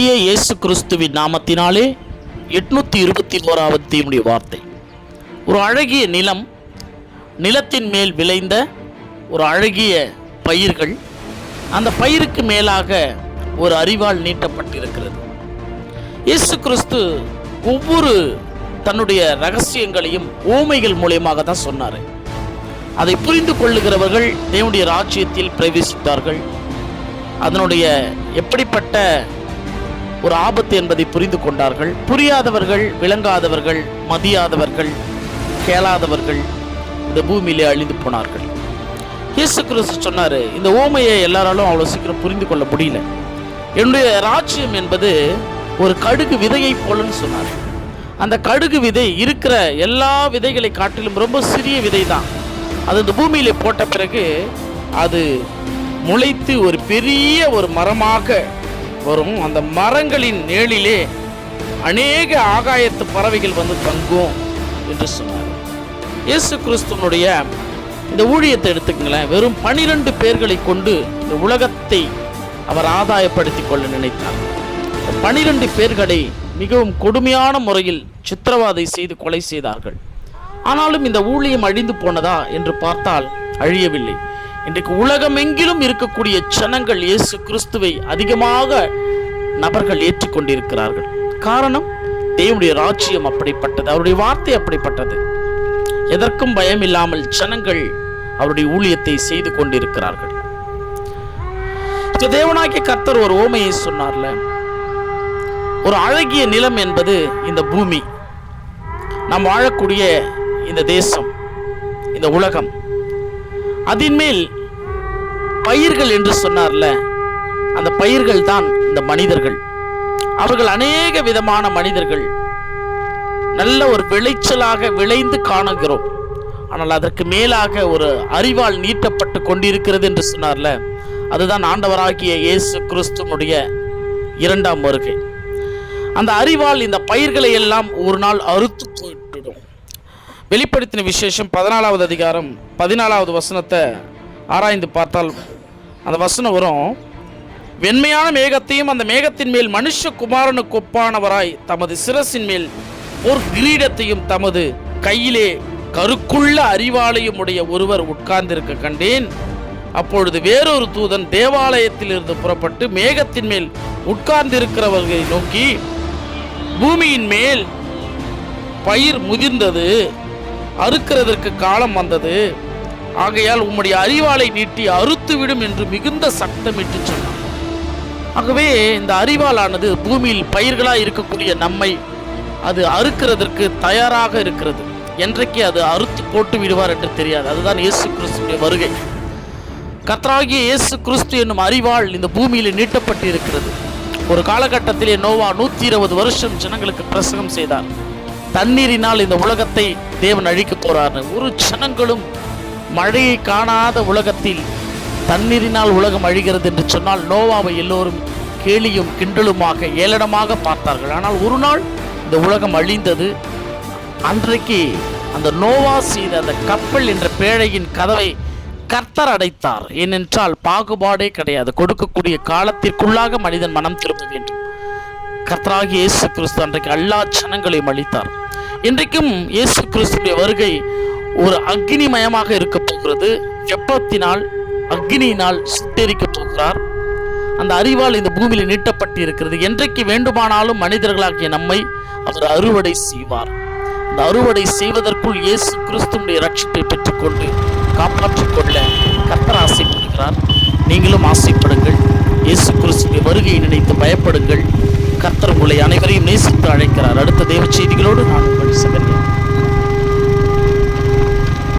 இயேசு கிறிஸ்துவின் நாமத்தினாலே 821வது தேவனுடைய வார்த்தை. ஒரு அழகிய நிலம், நிலத்தின் மேல் விளைந்த ஒரு அழகிய பயிர்கள், அந்த பயிருக்கு மேலாக ஒரு அரிவாள் நீட்டப்பட்டிருக்கிறது. இயேசு கிறிஸ்து ஒவ்வொரு தன்னுடைய ரகசியங்களையும் ஓமைகள் மூலமாக தான் சொன்னார். அதை புரிந்து கொள்ளுகிறவர்கள் தேவனுடைய ராஜ்யத்தில் பிரவேசித்தார்கள். அதனுடைய எப்படிப்பட்ட ஒரு ஆபத்து என்பதை புரிந்து கொண்டார்கள். புரியாதவர்கள், விளங்காதவர்கள், மதியாதவர்கள், கேளாதவர்கள் இந்த பூமியிலே அழிந்து போனார்கள். இயேசு கிறிஸ்து சொன்னார், இந்த ஓமையை எல்லாராலும் அவ்வளோ சீக்கிரம் புரிந்து கொள்ள முடியல. என்னுடைய ராஜ்யம் என்பது ஒரு கடுகு விதையை போலன்னு சொன்னார். அந்த கடுகு விதை இருக்கிற எல்லா விதைகளை காட்டிலும் ரொம்ப சிறிய விதை தான். அது இந்த பூமியிலே போட்ட பிறகு அது முளைத்து ஒரு பெரிய ஒரு மரமாக வரும். அந்த மரங்களின் நிழலிலே அநேக ஆகாயத்து பறவைகள் வந்து தங்கும் என்று சொன்னார். இயேசு கிறிஸ்துவனுடைய இந்த ஊழியத்தை எடுத்துக்கங்களேன். வெறும் 12 பேர்களை கொண்டு இந்த உலகத்தை அவர் ஆதாயப்படுத்தி கொள்ள நினைத்தார். 12 பேர்களை மிகவும் கொடுமையான முறையில் சித்திரவதை செய்து கொலை செய்தார்கள். ஆனாலும் இந்த ஊழியம் அழிந்து போனதா என்று பார்த்தால் அழியவில்லை. இன்றைக்கு உலகமெங்கிலும் இருக்கக்கூடிய ஜனங்கள் இயேசு கிறிஸ்துவை அதிகமாக நபர்கள் ஏற்றுக்கொண்டிருக்கிறார்கள். காரணம், தேவனுடைய ராஜ்யம் அப்படிப்பட்டது, அவருடைய வார்த்தை அப்படிப்பட்டது. எதற்கும் பயம் இல்லாமல் ஜனங்கள் அவருடைய ஊழியத்தை செய்து கொண்டிருக்கிறார்கள். தேவனாகிய கர்த்தர் ஒரு ஓமையை சொன்னார்ல, ஒரு அழகிய நிலம் என்பது இந்த பூமி, நாம் வாழக்கூடிய இந்த தேசம், இந்த உலகம். அதன் மேல் பயிர்கள் என்று சொன்னார்ல, அந்த பயிர்கள் தான் இந்த மனிதர்கள். அவர்கள் அநேக விதமான மனிதர்கள் நல்ல ஒரு விளைச்சலாக விளைந்து காணுகிறோம். ஆனால் அதற்கு மேலாக ஒரு அரிவாள் நீட்டப்பட்டு கொண்டிருக்கிறது என்று சொன்னார்ல, அதுதான் ஆண்டவராகிய இயேசு கிறிஸ்துவனுடைய 2ஆம் வருகை. அந்த அரிவாள் இந்த பயிர்களை எல்லாம் ஒரு நாள் அறுத்து போய்விடும். வெளிப்படுத்தின விசேஷம் 14வது அதிகாரம் 14வது வசனத்தை ஆராய்ந்து பார்த்தால் அந்த வசனம் வரும், வெண்மையான மேகத்தையும் அந்த மேகத்தின் மேல் மனுஷகுமாரனுக்கு ஒப்பானவராய் தமது சிரசின் மேல் ஒரு கிரீடத்தையும் தமது கையிலே கருக்குள்ள அரிவாளையும் உடைய ஒருவர் உட்கார்ந்திருக்க கண்டேன். அப்பொழுது வேறொரு தூதன் தேவாலயத்தில் இருந்து புறப்பட்டு மேகத்தின் மேல் உட்கார்ந்திருக்கிறவர்களை நோக்கி, பூமியின் மேல் பயிர் முதிர்ந்தது, அறுக்கிறதற்கு காலம் வந்தது, ஆகையால் உம்முடைய அரிவாளை நீட்டி அறுத்துவிடும் என்று மிகுந்த சத்தமிட்டு சொன்னார். ஆகவே இந்த அரிவாளானது பூமியில் பயிர்களாக இருக்கக்கூடிய நம்மை அது அறுக்கிறதற்கு தயாராக இருக்கிறது. என்றைக்கு அது அறுத்து போட்டு விடுவார் என்று தெரியாது. அதுதான் இயேசு கிறிஸ்துவின் வருகை. கர்த்தராகிய இயேசு கிறிஸ்து என்னும் அரிவாள் இந்த பூமியில் நீட்டப்பட்டு இருக்கிறது. ஒரு காலகட்டத்திலே நோவா 120 வருஷம் ஜனங்களுக்கு பிரசங்கம் செய்தார். தண்ணீரினால் இந்த உலகத்தை தேவன் அழிக்க போறார். ஒரு ஜனங்களும் மழையை காணாத உலகத்தில் தண்ணீரினால் உலகம் அழிகிறது என்று சொன்னால் நோவாவை எல்லோரும் கேலியும் கிண்டலுமாக ஏளனமாக பார்த்தார்கள். ஆனால் ஒரு நாள் இந்த உலகம் அழிந்தது. அன்றைக்கு அந்த நோவா செய்த அந்த கப்பல் என்ற பேழையின் கதவை கர்த்தர் அடைத்தார். ஏனென்றால் பாகுபாடே கிடையாது. கொடுக்கக்கூடிய காலத்திற்குள்ளாக மனிதன் மனம் திரும்ப வேண்டும். கர்த்தராகிய இயேசு கிறிஸ்து அன்றைக்கு எல்லா ஜனங்களையும் அளித்தார். இன்றைக்கும் இயேசு கிறிஸ்துடைய வருகை ஒரு அக்னிமயமாக இருக்க போகிறது. வெப்பத்தினால், அக்னியினால் சுட்டெரிக்க போகிறார். அந்த அரிவாள் இந்த பூமியில் நீட்டப்பட்டு இருக்கிறது. என்றைக்கு வேண்டுமானாலும் மனிதர்களாகிய நம்மை அவர் அறுவடை செய்வார். அந்த அறுவடை செய்வதற்குள் இயேசு கிறிஸ்துடைய ரட்சிப்பை பெற்றுக்கொண்டு காப்பாற்றிக் கொள்ள கர்த்தர் ஆசைப்படுகிறார். நீங்களும் ஆசைப்படுங்கள். இயேசு கிறிஸ்துடைய வருகையை நினைத்து பயப்படுங்கள். கர்த்தர் உங்களை அனைவரையும் நேசித்து அழைக்கிறார். அடுத்த தேவ செய்திகளோடு நான் உங்கள் சகோதரன்.